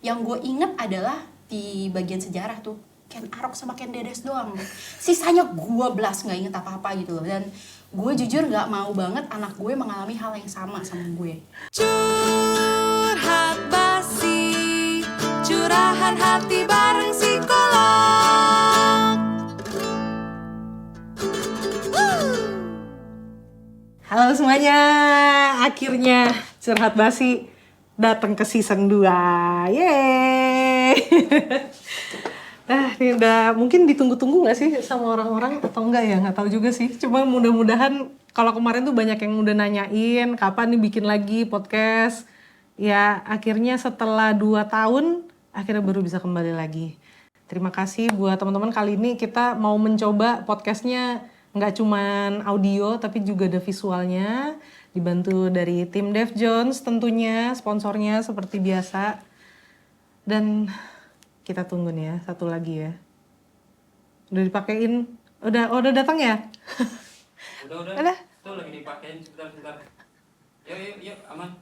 Yang gue inget adalah di bagian sejarah tuh Ken Arok sama Ken Dedes doang. Sisanya gue belas nggak inget apa-apa gitu loh. Dan gue jujur nggak mau banget anak gue mengalami hal yang sama gue. Curhat basi, curahan hati bareng psikolog. Halo semuanya, akhirnya Curhat Basi datang ke season 2. Yeay. Nah, ini udah mungkin ditunggu-tunggu gak sih sama orang-orang atau enggak ya? Nggak tahu juga sih. Cuma mudah-mudahan kalau kemarin tuh banyak yang udah nanyain kapan nih bikin lagi podcast. Ya, akhirnya setelah 2 tahun akhirnya baru bisa kembali lagi. Terima kasih buat teman-teman. Kali ini kita mau mencoba podcastnya nggak cuman audio tapi juga ada visualnya. Dibantu dari tim Dev Jones tentunya, sponsornya seperti biasa. Dan kita tunggu nih ya, satu lagi ya. Udah dipakein, udah datang ya? Udah. Tuh lagi dipakein sebentar. Yuk, aman.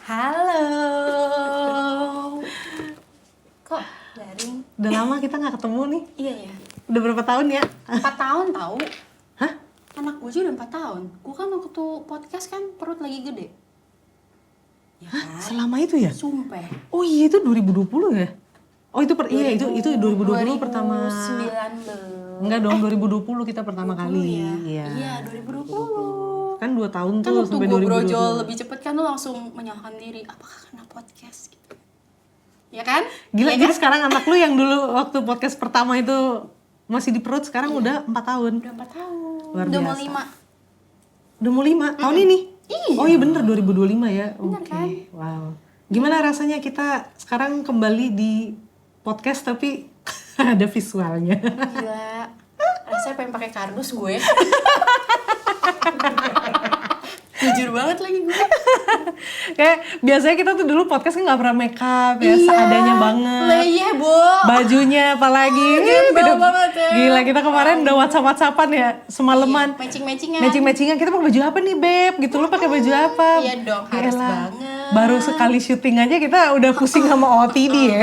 Halo. Kok garing? Udah lama kita nggak ketemu nih. Iya ya. Udah berapa tahun ya? 4 tahun tahu. Hah? Anak gue juga udah 4 tahun. Gue kan waktu podcast kan perut lagi gede. Ya kan? Selama itu ya? Sumpah. Oh iya, itu 2020 ya? Oh itu itu 2020 pertama. 2019. Enggak dong, 2020 kita pertama kali. Ya? Iya, 2020. Kan 2 tahun Kan tuh waktu sampai gue 2020. brojol lebih cepet kan lu langsung menyalahkan diri. Apakah karena podcast gitu? Ya kan? Gila, ya jadi kan? sekarang anak lu yang dulu waktu podcast pertama itu masih di perut, sekarang udah 4 tahun. Udah 4 tahun. Luar Udah mau biasa. 5. Udah mau 5 tahun ini? Iya. Oh iya bener, 2025 ya. Bener Oke, kan? wow. Gimana rasanya kita sekarang kembali di podcast tapi ada visualnya? Gila. Rasanya pengen pakai kardus gue. Jujur banget lagi gue. Kayak biasanya kita tuh dulu podcast kan nggak pernah make up ya, seadanya banget. Iya, Bo. Bajunya apalagi. Gembel banget ya. Gila, kita kemarin udah WhatsApp-WhatsAppan ya semalaman. Matching-matchingan. Matching-matchingan, kita pakai baju apa nih Beb? Gitu, lu pakai baju apa? Iya dong, harus Yaelah. banget. Baru sekali syuting aja kita udah pusing sama OOTD ya.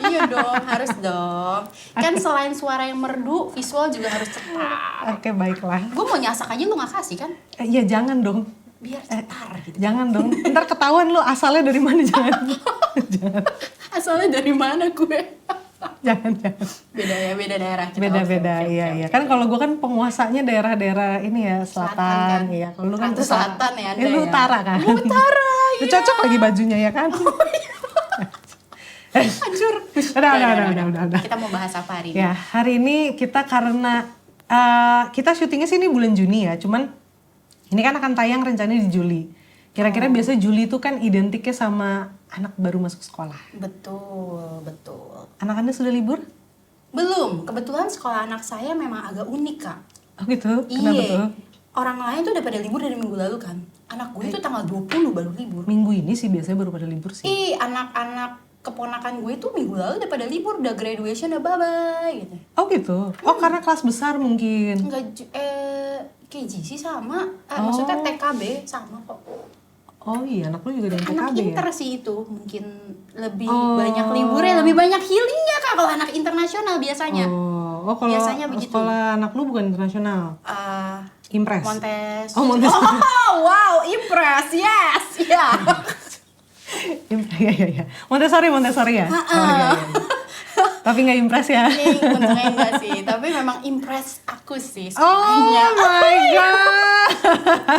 Iya dong, harus dong. Kan selain suara yang merdu, visual juga harus cepat. Oke, baiklah. Gue mau nyasak aja lu gak kasih kan? Iya, jangan dong. Biar cetar gitu. Jangan dong. Ntar ketahuan lu asalnya dari mana, jangan. Jangan. Asalnya dari mana gue? Jangan. Beda ya, beda daerah. Kita. Beda-beda, Oke, iya. oke. Kan kalau gue kan penguasanya daerah-daerah ini ya, Selatan, selatan. kan? Iya, kalau lu kan Aku selatan ya, Anda Lu ya? utara kan? Lu utara, Lu cocok lagi bajunya ya kan? Hancur. Udah. Kita mau bahas apa hari ini? Ya, hari ini kita karena kita syutingnya sih ini bulan Juni ya, cuman ini kan akan tayang rencananya di Juli. Kira-kira biasanya Juli itu kan identiknya sama anak baru masuk sekolah. Betul. Anak Anda sudah libur? Belum, kebetulan sekolah anak saya memang agak unik, Kak. Oh gitu? Kenapa tuh? Orang lain tuh udah pada libur dari minggu lalu kan. Anak gue itu tanggal 20 baru libur. Minggu ini sih biasanya baru pada libur sih. Anak-anak keponakan gue tuh minggu lalu udah pada libur, udah graduation, udah bye-bye gitu. Oh gitu? Oh karena kelas besar mungkin? Enggak, KG sih sama, maksudnya TKB sama kok. Oh iya, anak lu juga dari Anak PKB ya? inter sih itu, mungkin lebih banyak liburnya, lebih banyak healingnya Kak kalau anak internasional biasanya. Oh kalau Biasanya begitu. sekolah anak lu bukan internasional? Impres? Montes. Oh, Montes. Oh, wow, impress, yes, ya. Iya. Montessori ya? Oh, iya. Tapi nggak impress ya? Untungnya enggak sih, tapi memang impress aku sih Oh sekolahnya. my god.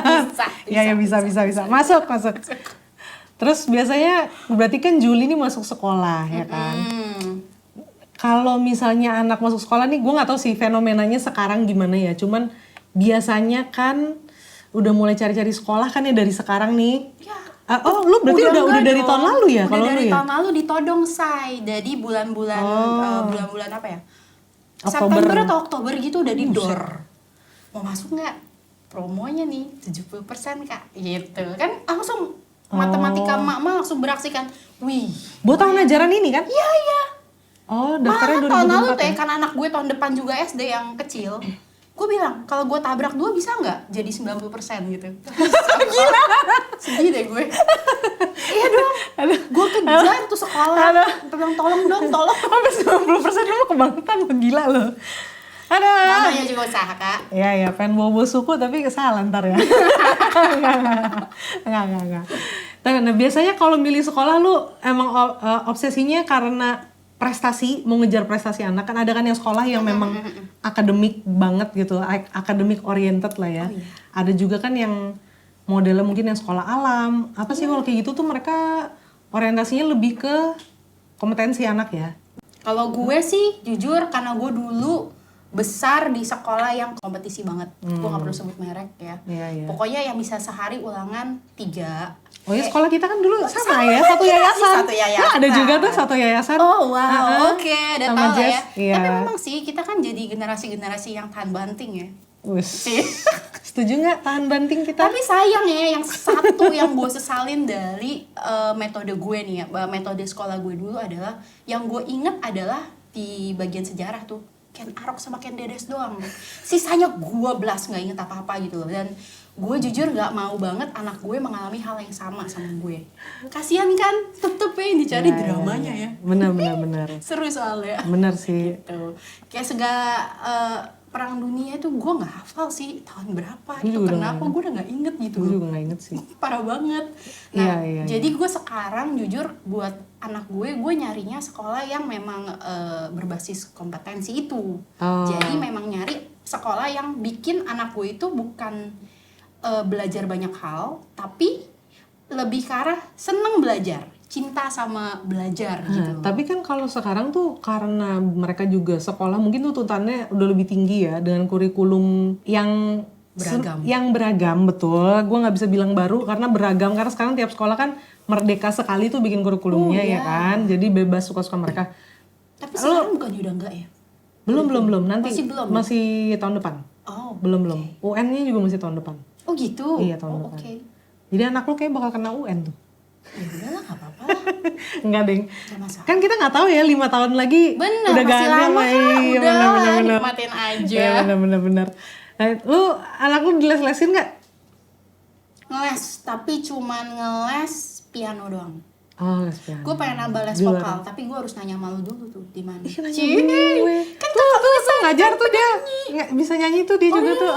Bisa. Masuk. Terus biasanya berarti kan Juli nih masuk sekolah ya kan? Kalau misalnya anak masuk sekolah nih, gue nggak tahu sih fenomenanya sekarang gimana ya. Cuman biasanya kan udah mulai cari-cari sekolah kan ya dari sekarang nih. Ya. Lu berarti udah enggak dari dong. tahun lalu ya? Udah Kalau dari lu ya? tahun lalu ditodong say. Jadi bulan-bulan apa ya? Oktober. September atau Oktober gitu udah didor. Mau masuk nggak? Promonya nih 70% Kak. Gitu. Kan langsung matematika emak-emak langsung beraksi kan. Wih. Buat tahun ajaran ini kan? Iya. Oh, Malah daftarnya tahun lalu 2024 tuh ya? kan anak gue tahun depan juga SD yang kecil. Gue bilang, kalau gue tabrak 2 bisa nggak jadi 90% gitu. Gila. Sedih deh gue. Iya dong. Gue kejar tuh sekolah. Bilang tolong dong, tolong. Sampai 90% lu mau kebangetan lo, gila lo. Ada. Namanya juga usaha, Kak. Ya, pengen bobo suku tapi kesalahan ntar ya. Enggak. Nah, biasanya kalau milih sekolah lu emang obsesinya karena prestasi, mau ngejar prestasi anak. Kan ada kan yang sekolah yang memang akademik banget gitu, akademik oriented lah ya. Oh, iya. Ada juga kan yang modelnya mungkin yang sekolah alam. Apa sih kalau kayak gitu tuh mereka orientasinya lebih ke kompetensi anak ya? Kalau gue sih jujur karena gue dulu besar di sekolah yang kompetisi banget. Gue gak perlu sebut merek ya. Iya. Pokoknya yang bisa sehari ulangan 3. Oh ya, sekolah kita kan dulu sama ya, satu kita yayasan. satu yayasan. Nah, ada juga tuh satu yayasan. Oh wow, oke, udah Sama tahu lah Jess, ya. iya. Tapi memang sih kita kan jadi generasi-generasi yang tahan banting ya. Wih, Sih. setuju nggak tahan banting kita? Tapi sayang ya, yang satu yang gue sesalin dari metode gue nih ya, metode sekolah gue dulu adalah, yang gue inget adalah di bagian sejarah tuh, Ken Arok sama Ken Dedes doang. Sisanya gue blas nggak inget apa-apa gitu loh. Dan gue jujur nggak mau banget anak gue mengalami hal yang sama gue. Kasian kan, tetep ya yang dicari dramanya ya. Bener. Seru soalnya. Bener sih. Tuh. Kayak segala perang dunia itu gue nggak hafal sih tahun berapa Gue itu, juga kenapa gue udah nggak inget gitu. Gue juga nggak inget sih. Parah banget. Nah, Iya. jadi gue sekarang jujur buat anak gue nyarinya sekolah yang memang berbasis kompetensi itu. Oh. Jadi memang nyari sekolah yang bikin anak gue itu bukan belajar banyak hal, tapi lebih ke arah seneng belajar, cinta sama belajar gitu. Tapi kan kalau sekarang tuh karena mereka juga sekolah mungkin tuh tuntutannya udah lebih tinggi ya, dengan kurikulum yang beragam, betul. Gue nggak bisa bilang baru karena beragam, karena sekarang tiap sekolah kan merdeka sekali tuh bikin kurikulumnya ya kan, jadi bebas suka-suka mereka. Tapi sekarang bukannya udah enggak ya? Belum nanti Masih belum? masih tahun depan. Oh, Belum. UN-nya juga masih tahun depan. oh gitu? Iya, tahun depan. Oke. Jadi anak lu kayak bakal kena UN tuh. Ya udahlah, nggak apa-apa lah. Enggak, Deng. Nggak masalah. Kan kita nggak tahu ya 5 tahun lagi Bener, udah masih ganti lama kan? iya, Udah, bener. nikmatin aja. Iya, bener. Nah, lu anak lu diles-lesin nggak? Ngeles, tapi cuman ngeles piano doang. Oh, les piano. Gue pengen nambah les Juara. vokal, tapi gue harus nanya malu dulu tuh di mana. Ih, nanya gue. Kan tuh ngajar tuh dia. Nggak bisa nyanyi tuh dia juga tuh.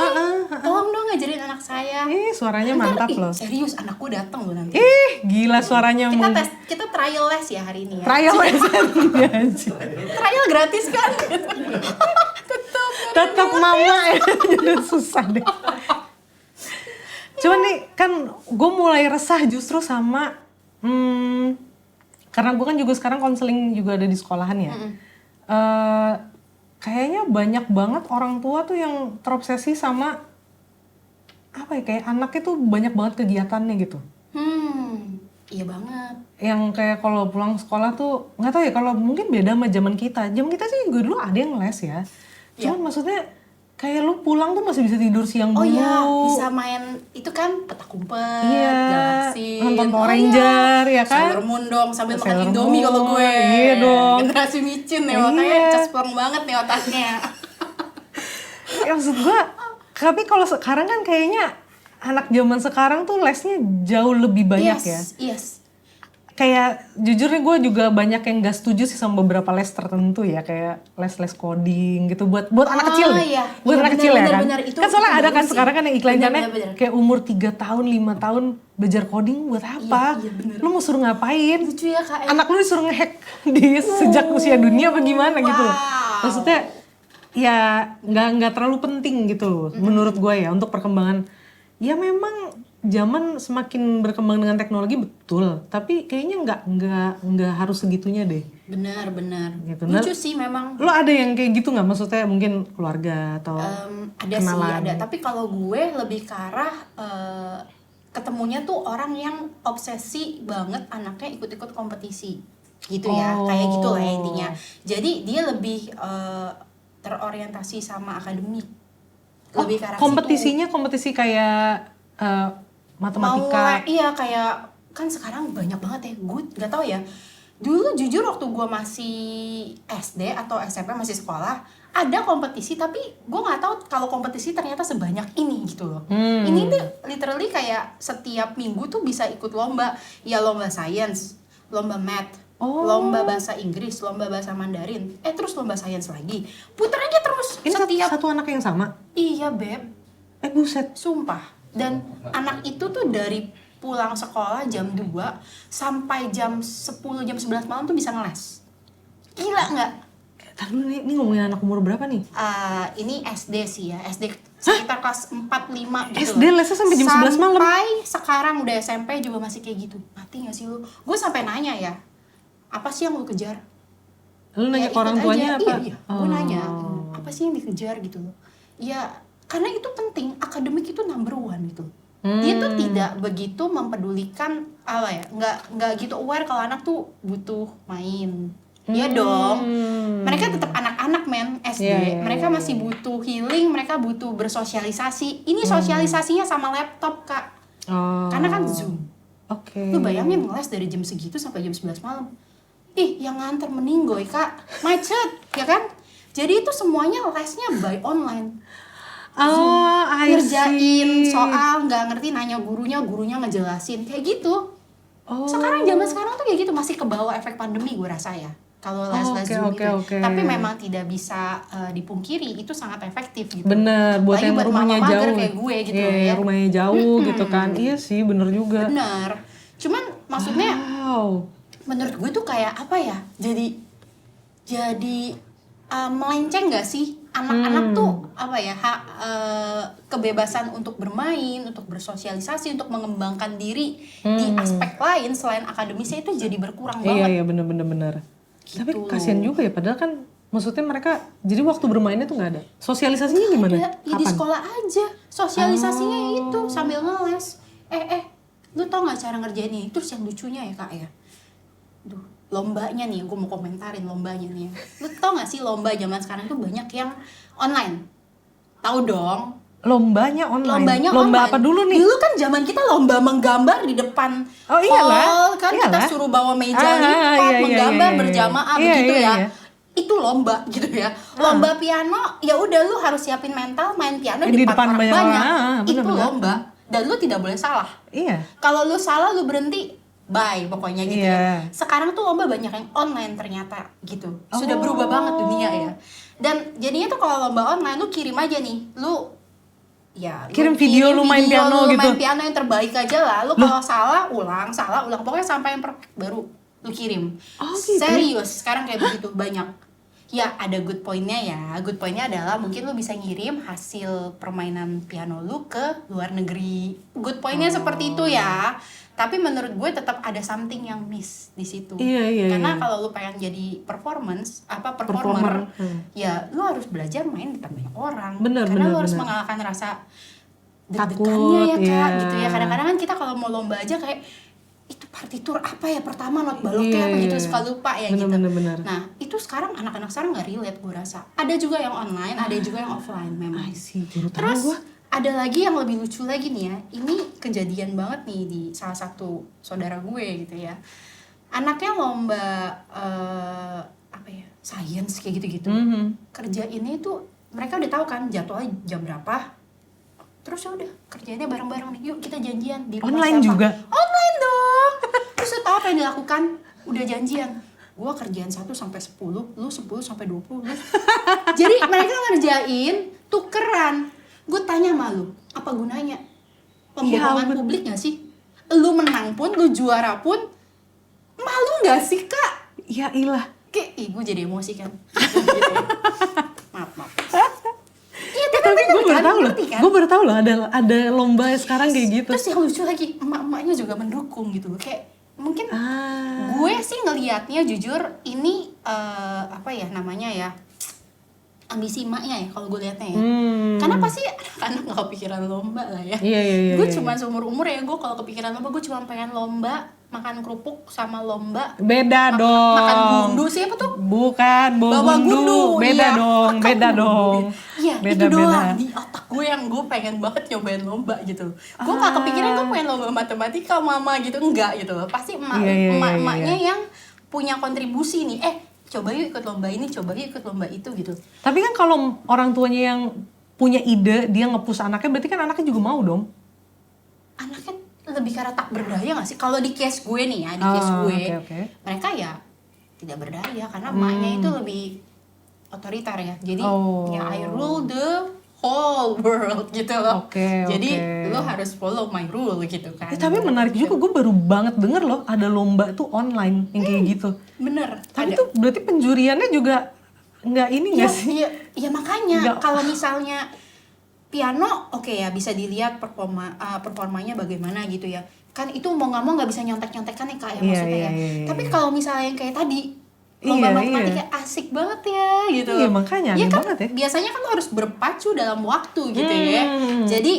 Tolong dong ngajarin anak saya. Suaranya Ntar, mantap ih, loh. serius, anakku datang loh nanti. Gila suaranya Kita tes, kita trial les ya hari ini ya. trial lesson. Anjir. Trial gratis kan? Tetap mama ya. Jadi susah deh. Cuman nih kan gue mulai resah justru sama karena gue kan juga sekarang konseling juga ada di sekolahan ya. Kayaknya banyak banget orang tua tuh yang terobsesi sama apa ya, kayak anaknya tuh banyak banget kegiatannya gitu. Iya banget. Yang kayak kalau pulang sekolah tuh nggak tahu ya, kalau mungkin beda sama zaman kita. Zaman kita sih juga dulu ada yang les ya. Cuman maksudnya kayak lu pulang tuh masih bisa tidur siang dulu. Oh iya, bisa main itu kan petak umpet, Iya, galaksi, nonton Power Ranger ya kan. Sailor Moon dong, sambil makan Sailor Indomie kalau Moon, gue. iya dong. Generasi micin nih, Iya. makanya cesplong banget nih otaknya. Ya maksud gua, tapi kalau sekarang kan kayaknya anak zaman sekarang tuh lesnya jauh lebih banyak ya. Yes. Kayak jujur nih gue juga banyak yang gak setuju sih sama beberapa les tertentu ya, kayak les coding gitu buat anak kecil nih. Iya. Buat Iya, anak kecil ya kan. bener, itu Kan soalnya ada bagus kan sih. sekarang kan yang iklan-iklannya Bener. kayak umur 3 tahun, 5 tahun belajar coding buat apa? Iya, bener. Lu mau suruh ngapain? Lucu ya Kak. Anak lu disuruh ngehack di sejak usia dunia apa gimana gitu loh. Wow. Maksudnya ya nggak terlalu penting gitu loh menurut gue ya untuk perkembangan. Ya memang zaman semakin berkembang dengan teknologi betul, tapi kayaknya nggak harus segitunya deh. Benar. Gitu. Lucu sih memang. Lo ada yang kayak gitu nggak? Maksudnya mungkin keluarga atau Ada kenalan? sih, ada. Tapi kalau gue lebih ke arah ketemunya tuh orang yang obsesi banget anaknya ikut-ikut kompetisi. Gitu ya, kayak gitu lah intinya. Jadi dia lebih terorientasi sama akademik. Lebih ke arah Kompetisinya kompetisi kayak matematika. Iya, kayak kan sekarang banyak banget ya. Gue nggak tahu ya. Dulu jujur waktu gue masih SD atau SMP masih sekolah, ada kompetisi tapi gue nggak tahu kalau kompetisi ternyata sebanyak ini gitu loh. Ini tuh literally kayak setiap minggu tuh bisa ikut lomba, ya lomba sains, lomba math, lomba bahasa Inggris, lomba bahasa Mandarin, terus lomba sains lagi, puter aja terus. Ini satu anak yang sama? Iya beb, Buset. sumpah. Dan anak itu tuh dari pulang sekolah jam 2 sampai jam 10, jam 11 malam tuh bisa ngeles. Gila nggak? Ntar dulu nih, ini ngomongin anak umur berapa nih? Ini SD sih ya, SD sekitar kelas 4-5 gitu. SD lesnya sampai jam 11 malam? Sampai sekarang udah SMP juga masih kayak gitu. Mati gak sih lu? Gue sampai nanya ya, apa sih yang lu kejar? Lu nanya ke ikut orang tuanya aja. apa? Iya, gue nanya, apa sih yang dikejar gitu loh. Ya, karena itu penting, akademik itu number one gitu. Dia tuh tidak begitu mempedulikan, apa ya, nggak gitu aware kalau anak tuh butuh main. Iya dong, mereka tetap anak-anak men, SD, mereka masih butuh healing, mereka butuh bersosialisasi. Ini sosialisasinya sama laptop kak, karena kan Zoom. Oke. Lu bayangin ngeles dari jam segitu sampai jam 11 malam. Ih, yang nganter meninggoy kak, macet, ya kan? Jadi itu semuanya lesnya by online. I Ngerjain see. soal, nggak ngerti nanya gurunya ngejelasin, kayak gitu. Sekarang zaman sekarang tuh kayak gitu, masih ke bawah efek pandemi gue rasa ya. Kalau les-les Zoom Oke. itu. Tapi memang tidak bisa dipungkiri, itu sangat efektif gitu. Bener, buat Apalagi yang buat rumahnya mama mager jauh. kayak gue gitu Iya, ya. rumahnya jauh gitu kan. Iya sih, bener juga. Bener. Cuman maksudnya Wow. menurut gue tuh kayak apa ya? Jadi melenceng gak sih? Anak-anak tuh apa ya? Kebebasan untuk bermain, untuk bersosialisasi, untuk mengembangkan diri di aspek lain selain akademisnya itu jadi berkurang banget. Iya bener. Gitu Tapi loh. kasihan juga ya, padahal kan maksudnya mereka, jadi waktu bermainnya tuh nggak ada. Sosialisasinya gimana? Ya di Kapan? sekolah aja. Sosialisasinya itu sambil ngeles. Lu tau gak cara ngerjain ini? Terus yang lucunya ya kak ya. Duh, lombanya nih, gue mau komentarin lombanya nih. Lu tau gak sih lomba zaman sekarang tuh banyak yang online? Tahu dong. Lombanya online. Lombanya Lomba online. apa dulu nih? Dulu kan zaman kita lomba menggambar di depan Oh, iyalah. hall kan, kita Iyalah. suruh bawa meja Iya, lipat, menggambar iya. berjamaah Iya, begitu iya, ya. iya. Itu lomba gitu ya. Lomba piano ya udah lu harus siapin mental main piano Di di depan depan orang banyak banyak. orang. Itu Bener-bener. lomba dan lu tidak boleh salah. Iya. Kalau lu salah lu berhenti, bye pokoknya gitu Iya. ya. Sekarang tuh lomba banyak yang online ternyata gitu. Sudah berubah banget dunia ya. Dan jadinya tuh kalau lomba online lu kirim aja nih, lu Kirim video lu main piano gitu. main piano yang terbaik aja lah. Lu kalau salah ulang. Pokoknya sampai yang baru lu kirim. Gitu. Serius, sekarang kayak begitu banyak. Ya ada good point-nya ya. Good point-nya adalah mungkin lu bisa ngirim hasil permainan piano lu ke luar negeri. Good point-nya seperti itu ya. Tapi menurut gue tetap ada something yang miss di situ. Iya. Karena kalau lu pengen jadi performer, ya lu harus belajar main di depan banyak orang. Bener, Karena lu harus bener. mengalahkan rasa Takut, deg-degannya ya kak, iya. gitu ya. Kadang-kadang kan kita kalau mau lomba aja kayak itu partitur apa ya pertama not baloknya Iya, apa gitu iya. suka lupa ya gitu. Bener. Nah itu sekarang anak-anak sekarang nggak relate gue rasa. Ada juga yang online, ada juga yang offline memang. I see, baru tahu Terus gua. ada lagi yang lebih lucu lagi nih ya. Ini kejadian banget nih di salah satu saudara gue gitu ya. Anaknya lomba apa ya, science kayak gitu-gitu. Kerjainnya itu mereka udah tahu kan jadwalnya jam berapa. Terus ya udah kerjainnya bareng-bareng nih. Yuk kita janjian di rumah Online siapa? juga? Online dong. Terus lu tahu apa yang dilakukan? Udah janjian. Gua kerjaan 1 sampai 10, lu 10 sampai 20. Jadi mereka ngerjain tukeran. Gue tanya sama lu, apa gunanya? Pembohongan publik gak sih? Lu menang pun, lu juara pun, malu gak sih kak? Ya ilah. Kayak, gue jadi emosi kan. Gitu ya. Maaf. Iya Tapi gue baru tahu loh. ngerti kan? Gue baru tahu loh ada lomba sekarang kayak gitu. Terus yang lucu lagi, emak-emaknya juga mendukung gitu. Kayak mungkin Ah. gue sih ngelihatnya jujur ini apa ya namanya ya, ambisi emaknya ya kalau gue lihatnya ya. Karena pasti anak-anak gak kepikiran lomba lah ya. Iya. Gue cuma seumur umur ya, gue kalau kepikiran lomba gue cuma pengen lomba makan kerupuk sama lomba Beda dong. makan gundu sih apa tuh? Bukan, Bawa gundu. Beda Iya, dong, makan beda gundu. dong. Iya, Beda, itu doang beda. di otak gue yang gue pengen banget nyobain lomba gitu. Gue gak kepikiran gue pengen lomba matematika mama gitu, enggak gitu loh. Pasti Iya. emak-emaknya yang punya kontribusi nih, coba yuk ikut lomba ini, coba yuk ikut lomba itu gitu. Tapi kan kalau orang tuanya yang punya ide, dia nge-push anaknya, berarti kan anaknya juga mau dong. Anaknya lebih karena tak berdaya gak sih? Kalau di case gue nih ya, di case gue, Oke. mereka ya tidak berdaya karena emaknya itu lebih otoriter ya. Jadi ya I rule the whole world gitu loh. Oke, Jadi oke. lo harus follow my rule gitu kan. Tapi menarik juga, gue baru banget denger loh ada lomba tuh online yang kayak gitu. Bener. Tapi ada. tuh berarti penjuriannya juga nggak ini Iya, nggak sih? iya makanya Nggak. kalau misalnya piano oke ya bisa dilihat performanya bagaimana gitu ya. Kan itu mau nggak mau nggak bisa nyontek-nyontek kan ya Kak ya Iya, maksudnya iya, ya. iya. Tapi kalau misalnya yang kayak tadi lomba Iya, matematika asik banget ya gitu. Iya, makanya Iya aneh kan banget ya. biasanya kan lo harus berpacu dalam waktu gitu ya. Jadi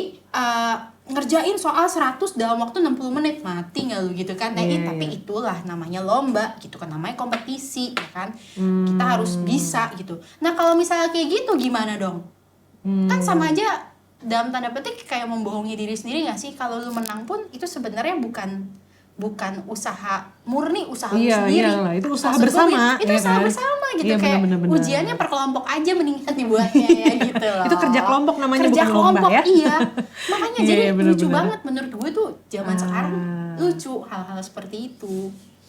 ngerjain soal 100 dalam waktu 60 menit mati nggak lu gitu kan. Iya, Tapi iya. itulah namanya lomba gitu kan, namanya kompetisi ya kan. Kita harus bisa gitu. Nah kalau misalnya kayak gitu gimana dong? Kan sama aja dalam tanda petik kayak membohongi diri sendiri nggak sih? Kalau lu menang pun itu sebenarnya bukan usaha murni, usaha lu Iya, sendiri. iyalah, itu usaha Maksud gue, bersama, itu ya usaha kan? bersama gitu. Iya, kayak benar-benar. ujiannya per kelompok aja mendingan dibuatnya ya gitu loh. Itu kerja kelompok namanya, kerja bukan lomba kelompok, ya? iya. Makanya Iya, jadi iya, lucu benar-benar. banget menurut gue tuh zaman sekarang lucu hal-hal seperti itu.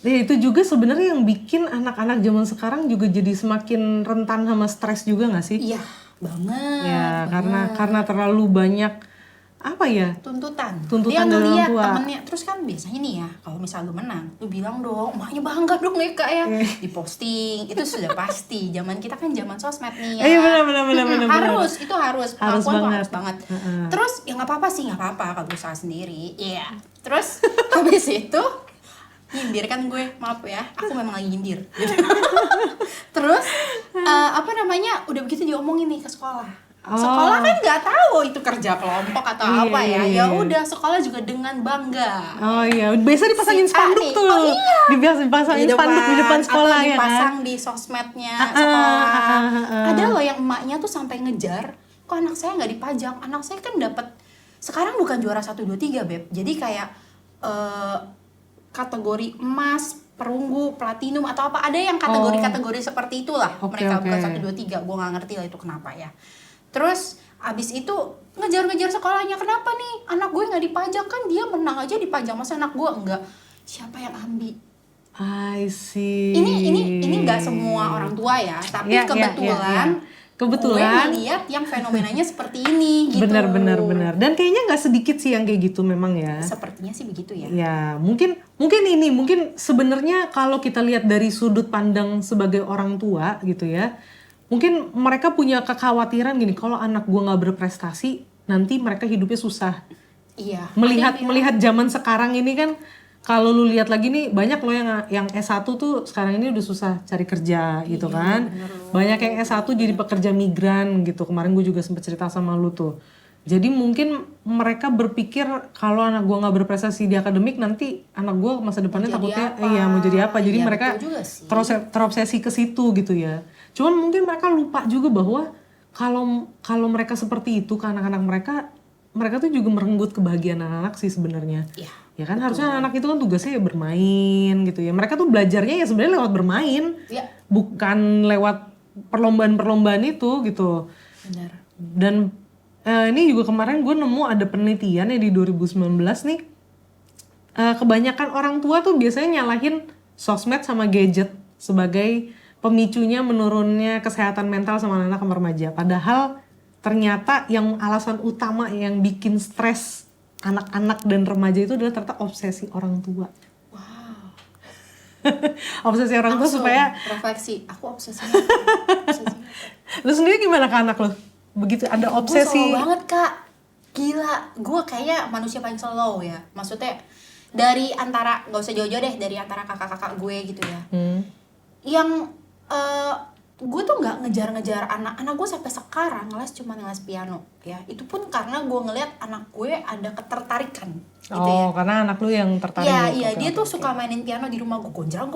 Ya, itu juga sebenarnya yang bikin anak-anak zaman sekarang juga jadi semakin rentan sama stres juga nggak sih? Iya, banget. Ya, banget. karena terlalu banyak apa ya? Tuntutan Tuntutan dia dari orang ngeliat tua. temennya terus kan biasanya nih ya kalau misal lu menang lu bilang dong emaknya bangga dong ya Kak ya diposting itu sudah pasti zaman kita kan zaman sosmed nih ya. Iya, benar. harus itu harus pengakuan tuh banget. harus banget. Terus ya nggak apa-apa sih nggak apa-apa kalau usaha sendiri iya. Terus habis itu nyindir kan gue, maaf ya aku memang lagi nyindir gitu. Terus apa namanya udah begitu diomongin nih ke sekolah. Sekolah kan nggak tahu itu kerja kelompok atau Iya, apa ya. iya. Ya udah sekolah juga dengan bangga. Oh iya, biasa dipasangin Si spanduk Ani. tuh. Oh iya. Dipasangin spanduk di depan sekolah atau ya dipasang kan. di sosmednya sekolah. Ada loh yang emaknya tuh sampai ngejar, kok anak saya nggak dipajang? Anak saya kan dapat sekarang bukan juara 1 2 3, Beb. Jadi kayak kategori emas, perunggu, platinum atau apa. Ada yang kategori-kategori seperti itulah. Oke, Mereka oke. bukan 1 2 3. Gue nggak ngerti lah itu kenapa ya. Terus abis itu ngejar-ngejar sekolahnya, kenapa nih anak gue nggak dipajang, kan dia menang aja dipajang, masa anak gue enggak? Siapa yang ambil? I see. Ini nggak semua orang tua ya, tapi Iya, kebetulan iya. Kebetulan. gue ngeliat yang fenomenanya seperti ini gitu. Benar. Dan kayaknya nggak sedikit sih yang kayak gitu memang ya. Sepertinya sih begitu ya. Ya, mungkin sebenarnya kalau kita lihat dari sudut pandang sebagai orang tua gitu ya. Mungkin mereka punya kekhawatiran gini, kalau anak gua nggak berprestasi, nanti mereka hidupnya susah. Iya. Melihat zaman sekarang ini kan, kalau lu lihat lagi nih banyak loh yang S1 tuh sekarang ini udah susah cari kerja gitu kan. Banyak yang S1 jadi pekerja migran gitu. Kemarin gue juga sempat cerita sama lu tuh. Jadi mungkin mereka berpikir kalau anak gua nggak berprestasi di akademik, nanti anak gua masa depannya Mau jadi takutnya apa? iya mau jadi apa. Jadi Iya, mereka betul juga sih. terobsesi ke situ gitu ya. Cuman mungkin mereka lupa juga bahwa kalau mereka seperti itu ke anak-anak mereka tuh juga merenggut kebahagiaan anak-anak sih sebenarnya. Iya. Ya kan harusnya anak itu kan tugasnya ya bermain gitu ya. Mereka tuh belajarnya ya sebenarnya lewat bermain. Iya. Bukan lewat perlombaan-perlombaan itu gitu. Benar. Dan ini juga kemarin gue nemu ada penelitian ya di 2019 nih. Kebanyakan orang tua tuh biasanya nyalahin sosmed sama gadget sebagai pemicunya menurunnya kesehatan mental sama anak remaja. Padahal ternyata yang alasan utama yang bikin stres anak-anak dan remaja itu adalah ternyata obsesi orang tua. Wow. Obsesi orang tua Langsung supaya refleksi. Aku obsesi. lu sendiri gimana ke anak lu? Begitu ada Gue obsesi. slow banget Kak. Gila, gue kayaknya manusia paling slow ya. Maksudnya dari antara, gak usah jauh-jauh deh, dari antara kakak-kakak gue gitu ya. Yang gue tuh gak ngejar-ngejar anak gue sampai sekarang cuma les piano ya. Itu pun karena gue ngeliat anak gue ada ketertarikan gitu ya. Karena anak lu yang tertarik. Iya, Oke, dia oke, tuh oke. suka mainin piano di rumah gue, gonjreng.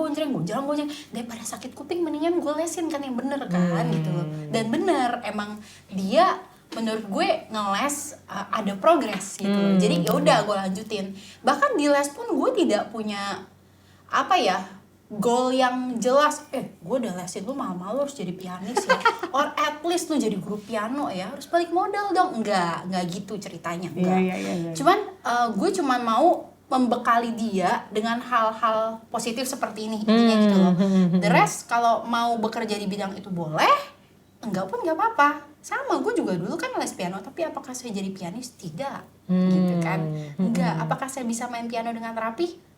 Daripada sakit kuping mendingan gue lesin kan yang bener kan gitu loh. Dan bener, emang dia menurut gue ngeles ada progres gitu loh. Jadi ya udah gue lanjutin. Bahkan di les pun gue tidak punya apa ya, goal yang jelas, gue udah lesin lu mahal-mahal lu harus jadi pianis ya, or at least lu jadi guru piano ya, harus balik modal dong. Enggak gitu ceritanya, enggak. Iya. Cuman gue cuman mau membekali dia dengan hal-hal positif seperti ini, intinya gitu loh. The rest kalau mau bekerja di bidang itu boleh, enggak pun enggak apa-apa. Sama, gue juga dulu kan les piano, tapi apakah saya jadi pianis? Tidak, gitu kan. Enggak, apakah saya bisa main piano dengan rapi?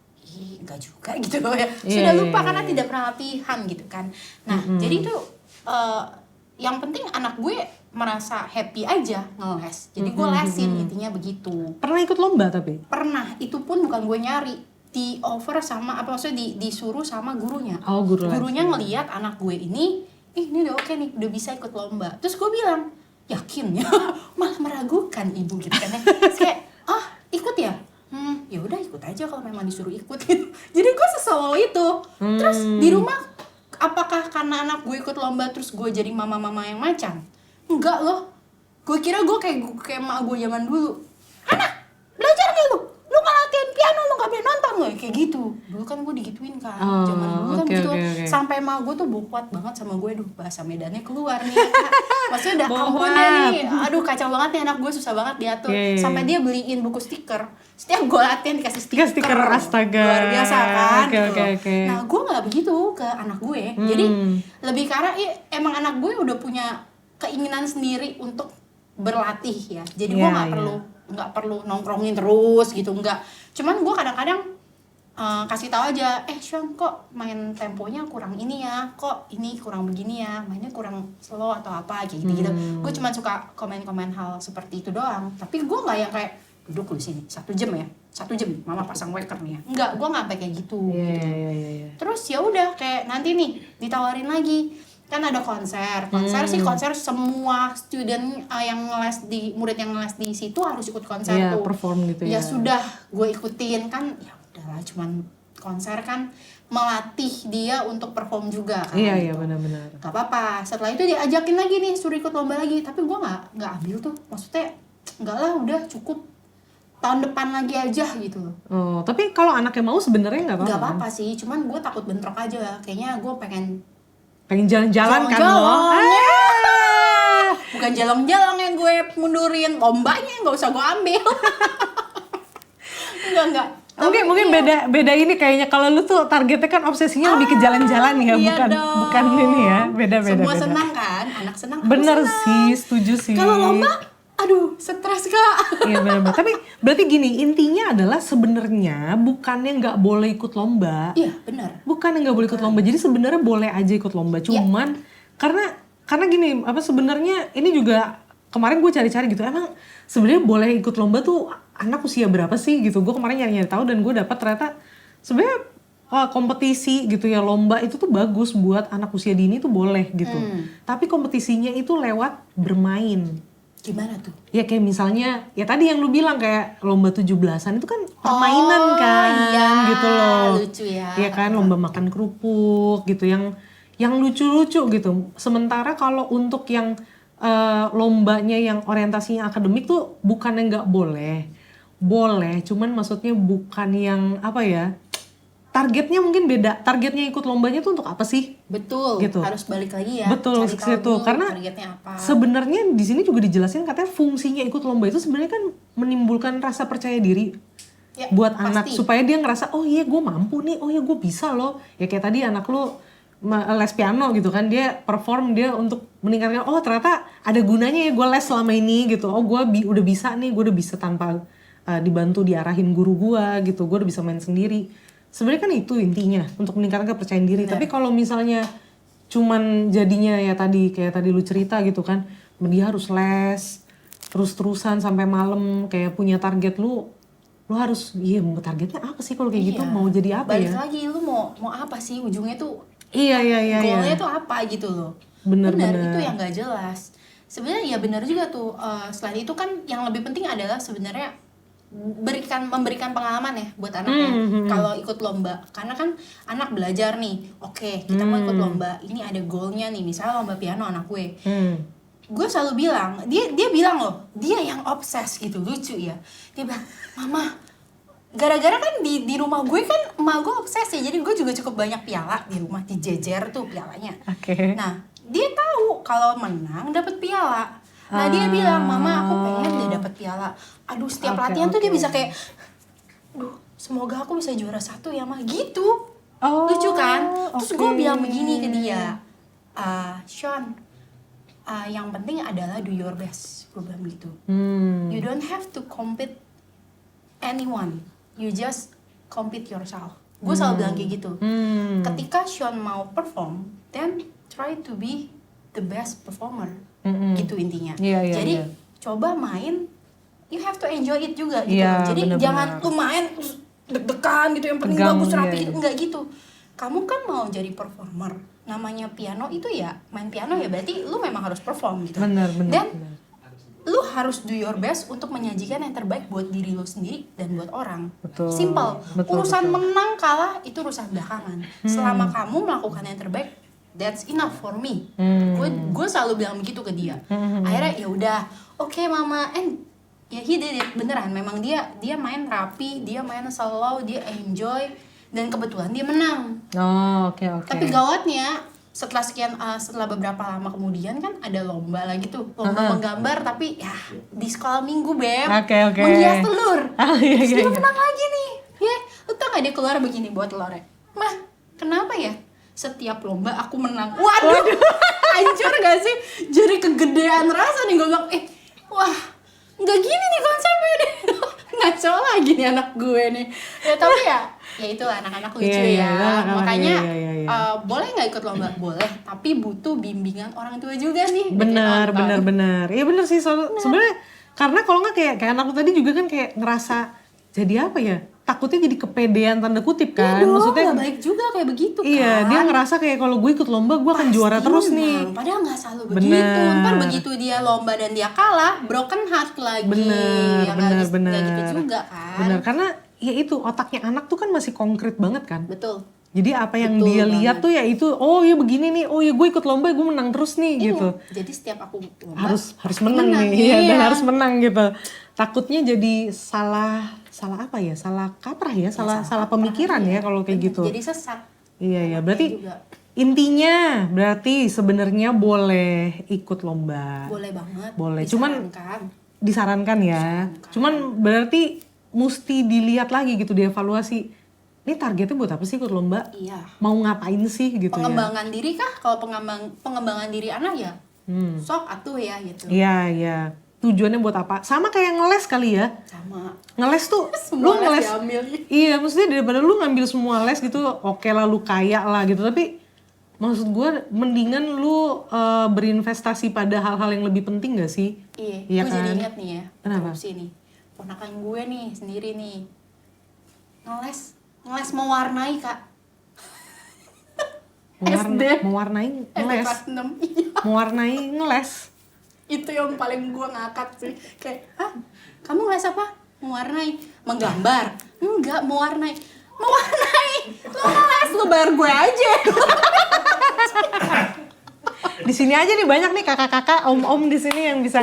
Enggak juga gitu loh ya. Sudah lupa karena tidak pernah latihan gitu kan. Nah, jadi itu yang penting anak gue merasa happy aja ngeles. Jadi gue lesin, intinya begitu. Pernah ikut lomba tapi? Pernah, itu pun bukan gue nyari, di offer sama apa maksudnya disuruh sama gurunya. Oh, guru les. Gurunya ngelihat anak gue ini udah oke nih, udah bisa ikut lomba. Terus gue bilang, yakin ya? Malah meragukan ibu gitu kan ya. Terus kayak, ikut ya? Ya udah ikut aja kalau memang disuruh ikut gitu. Jadi gue sesolo itu. Terus di rumah, apakah karena anak gue ikut lomba terus gue jadi mama-mama yang macan? Enggak loh. Gue kira gue kayak emak gue zaman dulu. Anak, belajar gak lu? Lu gak latihan piano, lu gak boleh nonton lo. Kayak gitu. Dulu kan gue digituin kan. Zaman dulu kan gitu. Sampai emak gue tuh bokot banget sama gue. Aduh, bahasa Medannya keluar nih. Maksudnya udah ampun nih. Aduh, kacau banget nih anak gue, susah banget diatur. Sampai dia beliin buku stiker. Setiap gue latihan dikasih stiker. Astaga. Luar biasa kan. Oke. Nah, gue gak begitu ke anak gue. Jadi lebih karena emang anak gue udah punya keinginan sendiri untuk berlatih ya. Jadi gue nggak perlu nongkrongin terus gitu, nggak. Cuman gue kadang-kadang kasih tahu aja, Sean kok main temponya kurang ini ya, kok ini kurang begini ya, mainnya kurang slow atau apa gitu. Gue cuma suka komen-komen hal seperti itu doang. Tapi gue nggak yang kayak duduk di sini 1 jam ya, 1 jam mama pasang waker nih ya. Enggak, gue nggak sampai kayak gitu. Iya. Terus ya udah kayak nanti nih ditawarin lagi. Kan ada konser semua student yang ngeles di murid yang ngeles di situ harus ikut konser tuh. Perform gitu ya. Ya sudah, gue ikutin kan, ya udahlah, cuman konser kan melatih dia untuk perform juga kan. Iya, gitu. benar-benar. Gak apa-apa. Setelah itu diajakin lagi nih suruh ikut lomba lagi, tapi gue nggak ambil tuh. Maksudnya enggak lah, udah cukup. Tahun depan lagi aja gitu loh. Oh, tapi kalau anaknya mau sebenarnya nggak apa-apa. Nggak apa-apa sih, cuman gue takut bentrok aja. Kayaknya gue pengen jalan-jalan kan lo. Bukan jalong-jalong yang gue mundurin, lombanya nggak usah gue ambil. Enggak. Mungkin beda ini kayaknya. Kalau lu tuh targetnya kan obsesinya lebih ke jalan-jalan ya, iya bukan ini ya. Beda. Semua senang kan, anak senang. Bener aku senang. sih, setuju sih. Kalau lomba, aduh, stres kak. Iya benar. Tapi berarti gini, intinya adalah sebenarnya bukannya nggak boleh ikut lomba. Iya benar. Bukannya nggak boleh ikut lomba. Jadi sebenarnya boleh aja ikut lomba. Cuman karena gini, sebenarnya ini juga kemarin gue cari-cari gitu. Emang sebenarnya boleh ikut lomba tuh anak usia berapa sih gitu? Gue kemarin nyari-nyari tahu dan gue dapat ternyata sebenarnya kompetisi gitu ya, lomba itu tuh bagus buat anak usia dini tuh boleh gitu. Tapi kompetisinya itu lewat bermain. Gimana tuh? Ya kayak misalnya, ya tadi yang lu bilang kayak lomba 17-an itu kan permainan kan, iya, gitu loh. Lucu ya. Iya kan, lomba makan kerupuk gitu, yang lucu-lucu gitu. Sementara kalau untuk yang lombanya yang orientasinya akademik tuh bukannya nggak boleh, cuman maksudnya bukan yang apa ya, targetnya mungkin beda. Targetnya ikut lombanya tuh untuk apa sih? Betul, gitu. Harus balik lagi ya. Betul, cari ke tahu situ. dulu Karena targetnya apa. sebenarnya di sini juga dijelasin katanya fungsinya ikut lomba itu sebenarnya kan menimbulkan rasa percaya diri Ya, buat pasti. anak, supaya dia ngerasa oh iya gue mampu nih, oh iya gue bisa loh. Ya kayak tadi anak lo les piano gitu kan, dia perform, dia untuk meningkatkan, oh ternyata ada gunanya ya gue les selama ini gitu. Oh gue udah bisa nih, gue udah bisa tanpa dibantu diarahin guru gue gitu, gue udah bisa main sendiri. Sebenarnya kan itu intinya untuk meningkatkan kepercayaan diri. Tapi kalau misalnya cuman jadinya ya kayak tadi lu cerita gitu kan, dia harus les terus-terusan sampai malam, kayak punya target lu harus, targetnya apa sih kalau kayak gitu, mau jadi apa balik ya? lagi lu mau apa sih ujungnya tuh? Iya. Goalnya tuh apa gitu loh. Bener. Itu yang nggak jelas. Sebenarnya ya benar juga tuh. Selain itu kan yang lebih penting adalah sebenarnya memberikan pengalaman ya buat anaknya kalau ikut lomba, karena kan anak belajar nih, oke, kita mau ikut lomba, ini ada goalnya nih, misalnya lomba piano anak gue selalu bilang, dia bilang loh, dia yang obses gitu, lucu ya, dia bilang, mama gara-gara kan di rumah gue kan emak gue obsesi, jadi gue juga cukup banyak piala di rumah, dijejer tuh pialanya. Oke. Nah dia tahu kalau menang dapat piala. Nah dia bilang, mama aku pengen deh dapat piala. Aduh setiap Oke, latihan tuh dia oke. bisa kayak, duh semoga aku bisa juara 1 ya mah gitu. Oh, Lucu kan? Terus gue oke. bilang begini ke dia, Sean, yang penting adalah do your best. Gue bilang gitu. You don't have to compete anyone, you just compete yourself. Gue selalu bilang kayak gitu. Ketika Sean mau perform, then try to be the best performer. Gitu intinya. Iya, iya, Jadi iya. coba main, you have to enjoy it juga gitu. Iya, Jadi benar-benar. jangan lu main terus deg-degan gitu, yang penting Tegang, bagus rapi iya, gitu, iya. enggak gitu. Kamu kan mau jadi performer, namanya piano itu ya, main piano ya berarti lu memang harus perform gitu. Benar, benar, Dan benar. lu harus do your best untuk menyajikan yang terbaik buat diri lu sendiri dan buat orang. Betul. Simple. Betul, Urusan betul. menang kalah itu urusan belakangan. Selama kamu melakukan yang terbaik, that's enough for me. Gue selalu bilang begitu ke dia. Akhirnya ya udah, oke mama, and ya he did it, beneran. Memang dia main rapi, dia main slow, dia enjoy, dan kebetulan dia menang. Oh, oke, oke. Tapi gawatnya setelah beberapa lama kemudian kan ada lomba lagi tuh, lomba menggambar, tapi ya di sekolah minggu beb, Oke, oke. menghias telur. Oh, iya, Terus iya, dia iya. menang lagi nih, ya lu tau gak dia keluar begini buat telurnya, mah kenapa ya setiap lomba aku menang? Waduh, hancur gak sih? Jadi kegedean rasa nih gue bilang, wah nggak gini nih konsepnya deh. Ngaco lagi nih anak gue nih. Ya tapi ya itu anak-anak lucu Iya, iya, ya. Makanya iya, iya, iya. boleh nggak ikut lomba? Boleh, tapi butuh bimbingan orang tua juga nih. Benar, Bikin nonton. benar. Iya benar sih, sebenarnya karena kalau nggak kayak anak lu tadi juga kan kayak ngerasa jadi apa ya? Takutnya jadi kepedean tanda kutip kan. Iya dong, Maksudnya nggak baik juga kayak begitu iya, kan. dia ngerasa kayak kalau gue ikut lomba gue akan juara Pasti terus menang. nih. Padahal nggak selalu Benar. begitu. Ntar begitu dia lomba dan dia kalah, broken heart lagi. Benar, Ya, benar, nggak benar. gitu juga kan. Benar, karena ya itu otaknya anak tuh kan masih konkret banget kan. Betul. Jadi apa yang Betul dia banget. lihat tuh ya itu, oh ya begini nih, oh ya gue ikut lomba gue menang terus nih gitu. Iya. Jadi setiap aku lomba Harus pasti menang nih, iya. dan harus menang gitu. Takutnya jadi salah apa ya? Salah kaprah ya, salah pemikiran ya kalau kayak Bener, gitu. Jadi sesat. Iya ya, berarti juga. intinya berarti sebenarnya boleh ikut lomba. Boleh banget. Boleh, cuman disarankan. disarankan ya. Cuman berarti mesti dilihat lagi gitu, dievaluasi. Ini targetnya buat apa sih ikut lomba? Iya. Mau ngapain sih gitu ya? Pengembangan diri kah? Kalau pengembangan diri anak ya, sok atuh ya gitu. Iya, iya. Tujuannya buat apa? Sama kayak ngeles kali ya. Sama. Ngeles tuh, Semua lu ngeles. diambil. Iya, maksudnya daripada lu ngambil semua les gitu, oke lah lu kaya lah gitu. Tapi maksud gue mendingan lu berinvestasi pada hal-hal yang lebih penting gak sih? Iya, Iya gue jadi kan? ingat nih ya, Kenapa? korupsi nih. Ponakan gue nih sendiri nih, ngeles mewarnai kak. SD. Mewarnai SD ngeles. kelas 6. Iya. Mewarnai ngeles. Itu yang paling gue ngakak sih. Kayak, hah? Kamu ngeles apa? Mewarnai. Menggambar? Enggak, mewarnai. Mewarnai? Lu ngeles, lu bayar gue aja. Di sini aja nih banyak nih kakak-kakak, om-om di sini yang bisa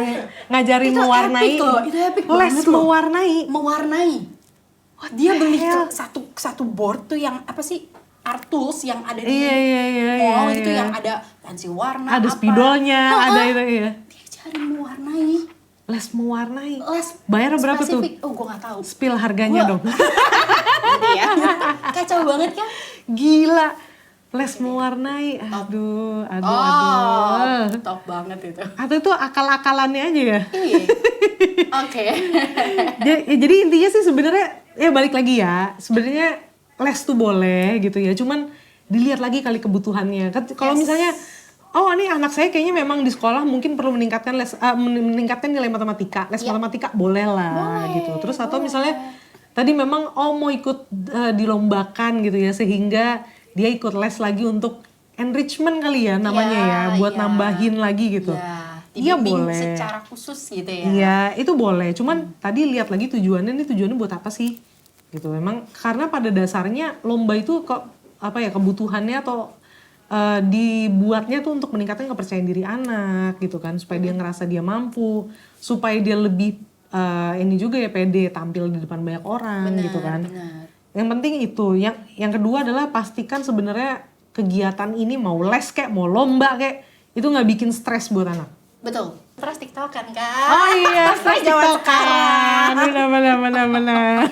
ngajarin Itu mewarnai. epic loh, itu epic Les banget loh. mewarnai. Mewarnai. Dia the beli hell? satu board tuh yang apa sih? Art tools yang ada di Iya, iya, iya, mall iya, itu iya. yang ada pensil warna, Ada apa. spidolnya, Heeh. ada itu ya. Dia cari mewarnai. Les mewarnai. Les Bayar berapa tuh? spesifik. Oh, gue gak tahu. Spill harganya Gua- dong. Gitu ya. Kacau banget kan? Gila. Les mewarnai. Aduh, aduh. Top banget itu. Atau itu akal-akalannya aja ya. Iya. Oke. Jadi intinya sih sebenarnya ya balik lagi ya. Sebenarnya les tuh boleh gitu ya. Cuman dilihat lagi kali kebutuhannya. Kalau Yes. misalnya oh ini anak saya kayaknya memang di sekolah mungkin perlu meningkatkan meningkatkan nilai matematika. Les matematika boleh lah gitu. Terus atau misalnya tadi memang mau ikut dilombakan gitu ya sehingga dia ikut les lagi untuk enrichment kali ya namanya ya, buat ya. nambahin lagi gitu. Ya, Iya dibimbing boleh. secara khusus gitu ya. Iya, itu boleh. Cuman tadi lihat lagi tujuannya, ini tujuannya buat apa sih? Gitu. Memang karena pada dasarnya lomba itu kok apa ya kebutuhannya atau dibuatnya tuh untuk meningkatkan kepercayaan diri anak gitu kan, supaya dia ngerasa dia mampu, supaya dia lebih ini juga ya pede tampil di depan banyak orang Benar, gitu kan. benar. Yang penting itu. Yang kedua adalah pastikan sebenarnya kegiatan ini mau les kayak mau lomba kayak itu nggak bikin stres buat anak. Betul. Terus TikTokan kan? Oh iya, Pas zaman sekarang. benar.